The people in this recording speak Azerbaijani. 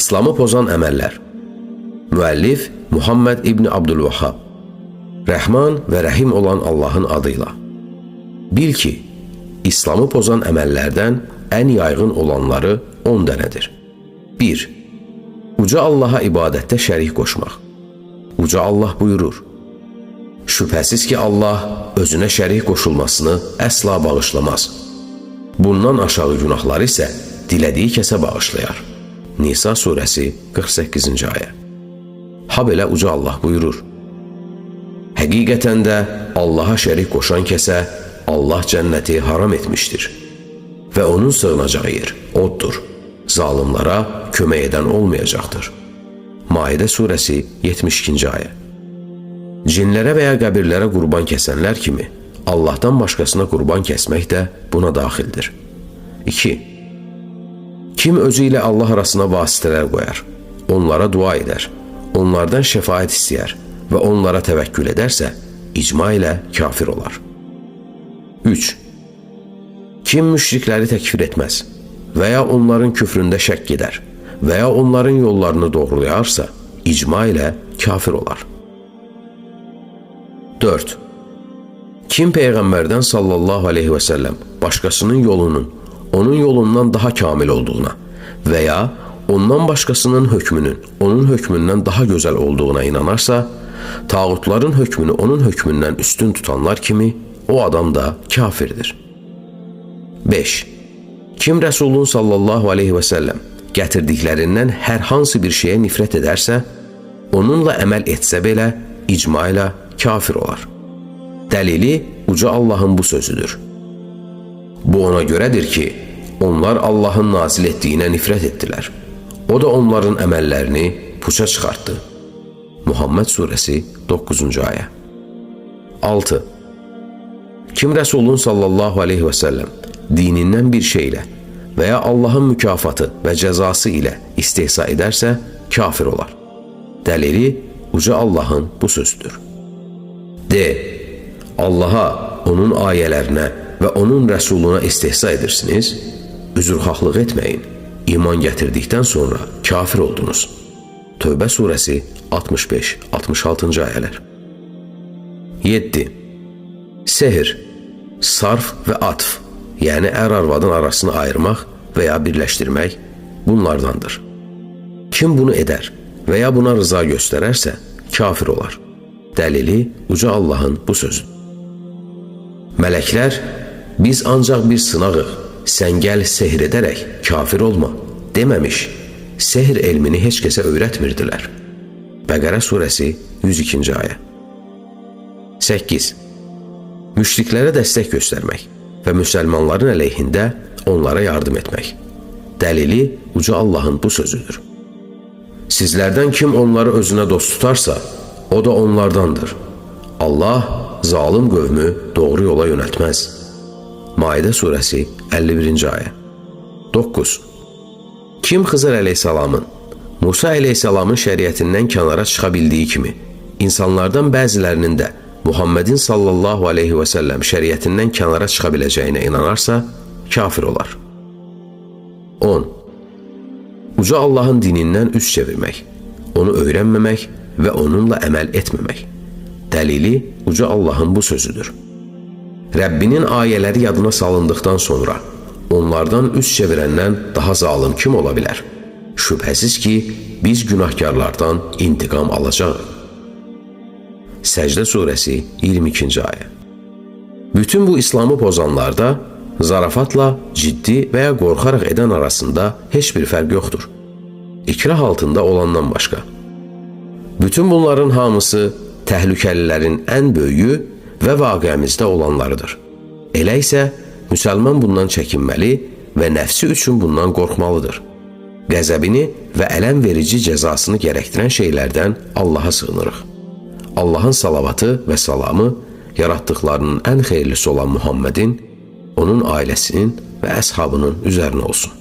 İslamı pozan əməllər. Müəllif Muhammed İbn Abdülvahhab. Rəhman və Rəhim olan Allahın adıyla. Bil ki, İslamı pozan əməllərdən ən yaygın olanları 10 dənədir. 1. Uca Allaha ibadətdə şərik qoşmaq. Uca Allah buyurur: Şübhəsiz ki, Allah özünə şərik qoşulmasını əsla bağışlamaz. Bundan aşağı günahları isə dilədiyi kəsə bağışlayar. Nisa surəsi 48-ci ayə. Ha belə uca Allah buyurur: Həqiqətən də Allaha şərik qoşan kəsə Allah cənnəti haram etmişdir və onun sığınacağı yer oddur. Zalimlara kömək edən olmayacaqdır. Maidə surəsi 72-ci ayə. Cinlərə və ya qəbirlərə qurban kəsənlər kimi Allahdan başqasına qurban kəsmək də buna daxildir. 2. Kim özü ilə Allah arasına vasitələr qoyar, onlara dua edər, onlardan şəfaət istəyər və onlara təvəkkül edərsə, icma ilə kafir olar. 3. Kim müşrikləri təkfir etməz və ya onların küfründə şəkk edər və ya onların yollarını doğrulayarsa, icma ilə kafir olar. 4. Kim Peyğəmbərdən sallallahu aleyhi və səlləm başqasının yolunun onun yolundan daha kamil olduğuna və ya ondan başqasının hökmünün onun hökmündən daha gözəl olduğuna inanarsa, tağutların hökmünü onun hökmündən üstün tutanlar kimi o adam da kafirdir. 5. Kim Rəsulun sallallahu aleyhi və səlləm gətirdiklərindən hər hansı bir şeyə nifrət edərsə, onunla əməl etsə belə icma ilə kafir olar. Dəlili uca Allahın bu sözüdür. Bu ona görədir ki, onlar Allahın nazil etdiyinə nifrət etdilər. O da onların əməllərini puça çıxartdı. Muhammed surəsi 9-cu ayə. 6. Kim Rəsulun sallallahu aleyhi və səlləm dinindən bir şeylə və ya Allahın mükafatı və cəzası ilə istehza edərsə, kafir olar. Dəlili uca Allahın bu sözüdür. De, Allaha, onun ayələrinə və onun rəsuluna istehza edirsiniz, üzrxahlıq etməyin, iman gətirdikdən sonra kafir oldunuz. Tövbə surəsi 65-66-cı ayələr. 7. Sehr, sarf və atf, yəni ər-arvadın arasını ayırmaq və ya birləşdirmək bunlardandır. Kim bunu edər və ya buna rıza göstərərsə, kafir olar. Dəlili uca Allahın bu sözüdür. Mələklər, biz ancaq bir sınağıq, sən gəl sehr edərək kafir olma deməmiş, sehr elmini heç kəsə öyrətmirdilər. Bəqərə surəsi 102-ci ayə. 8. Müşriklərə dəstək göstərmək və müsəlmanların əleyhində onlara yardım etmək. Dəlili uca Allahın bu sözüdür. Sizlərdən kim onları özünə dost tutarsa, o da onlardandır. Allah zalim qövmü doğru yola yönəltməz. Maidə surəsi 51-ci ayə. 9. Kim Xızır əleyhissalamın, Musa əleyhissalamın şəriətindən kənara çıxa bildiyi kimi, insanlardan bəzilərinin də Muhammedin sallallahu aleyhi və səlləm şəriətindən kənara çıxa biləcəyinə inanarsa, kafir olar. 10. Uca Allahın dinindən üz çevirmək, onu öyrənməmək və onunla əməl etməmək. Dəlili uca Allahın bu sözüdür. Rəbbinin ayələri yadına salındıqdan sonra onlardan üz çevirəndən daha zalim kim ola bilər? Şübhəsiz ki, biz günahkarlardan intiqam alacağıq. Səcdə surəsi 22-ci ayə. Bütün bu İslamı pozanlarda zarafatla ciddi və ya qorxaraq edən arasında heç bir fərq yoxdur. İkrah altında olandan başqa. Bütün bunların hamısı təhlükəlilərin ən böyüyü və vaqiəmizdə olanlarıdır. Elə isə müsəlman bundan çəkinməli və nəfsi üçün bundan qorxmalıdır. Qəzəbini və ələm verici cəzasını gərəkdirən şeylərdən Allaha sığınırıq. Allahın salavatı və salamı yaratdıqlarının ən xeyirlisi olan Muhammedin, onun ailəsinin və əshabının üzərinə olsun.